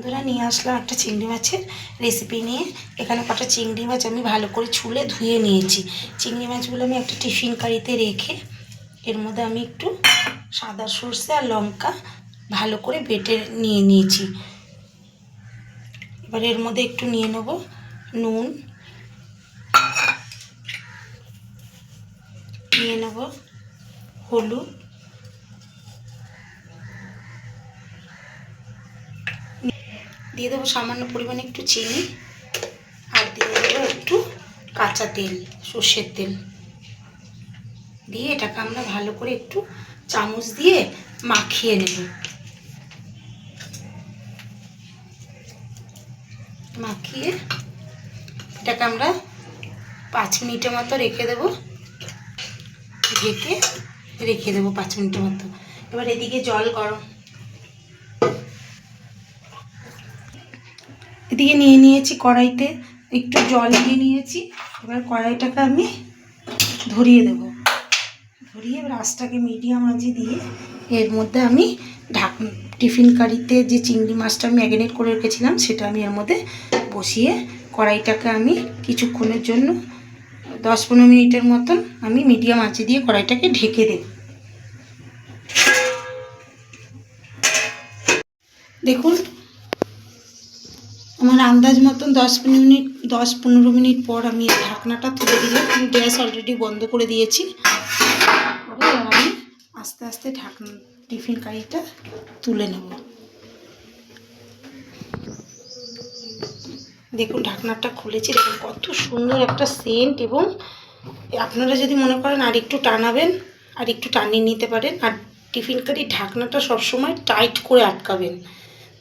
বন্ধুরা নিয়ে আসলাম একটা চিংড়ি মাছের রেসিপি নিয়ে। এখানে কটা চিংড়ি মাছ আমি ভালো করে ছুলে ধুয়ে নিয়েছি। চিংড়ি মাছগুলো আমি একটা টিফিন কারিতে রেখে এর মধ্যে আমি একটু সাদা সর্ষে আর লঙ্কা ভালো করে বেটে নিয়েছি। এবার এর মধ্যে একটু নিয়ে নেব নুন, নিয়ে নেব হলুদ, দিয়ে দেবো সামান্য পরিমাণে একটু চিনি, আর দিয়ে দেবো একটু কাঁচা তেল, সর্ষের তেল দিয়ে এটাকে আমরা ভালো করে একটু চামচ দিয়ে মাখিয়ে নেব। মাখিয়ে এটাকে আমরা 5 মিনিটের মতো রেখে দেবো, ঢেকে রেখে দেবো 5 মিনিটের মতো। এবার এদিকে জল গরম, এদিকে নিয়ে নিয়েছি কড়াইতে একটু জল দিয়ে নিয়েছি। এবার কড়াইটাকে আমি ধরিয়ে দেবো, ধরিয়ে এবার আঁচটাকে মিডিয়াম আঁচে দিয়ে এর মধ্যে আমি টিফিন কারিতে যে চিংড়ি মাছটা আমি ম্যারিনেট করে রেখেছিলাম সেটা আমি এর মধ্যে বসিয়ে কড়াইটাকে আমি কিছুক্ষণের জন্য 10-15 মিনিটের মতন আমি মিডিয়াম আঁচে দিয়ে কড়াইটাকে ঢেকে দেব। দেখুন আমার আন্দাজ মতন 10-15 মিনিট পর আমি ঢাকনাটা তুলে দিলাম। আমি গ্যাস অলরেডি বন্ধ করে দিয়েছি। এবার আমি আস্তে আস্তে টিফিন কারিটা তুলে নেব। দেখুন ঢাকনাটা খুলেছি, দেখুন কত সুন্দর একটা সেন্ট। এবং আপনারা যদি মনে করেন আর একটু টানাবেন আর একটু টানিয়ে নিতে পারেন। আর টিফিন কারির ঢাকনাটা সবসময় টাইট করে আটকাবেন,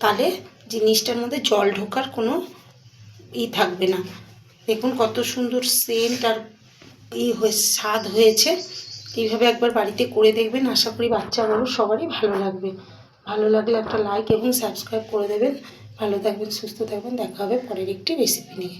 তাহলে জিনিসটার মধ্যে জল ঢোকার কোনো থাকবে না। দেখুন কত সুন্দর সেন্ট আর স্বাদ হয়েছে। এইভাবে একবার বাড়িতে করে দেখবেন, আশা করি বাচ্চা বড় সবারই ভালো লাগবে। ভালো লাগলে একটা লাইক এবং সাবস্ক্রাইব করে দেবেন। ভালো থাকবেন, সুস্থ থাকবেন, দেখা হবে পরের একটি রেসিপি নিয়ে।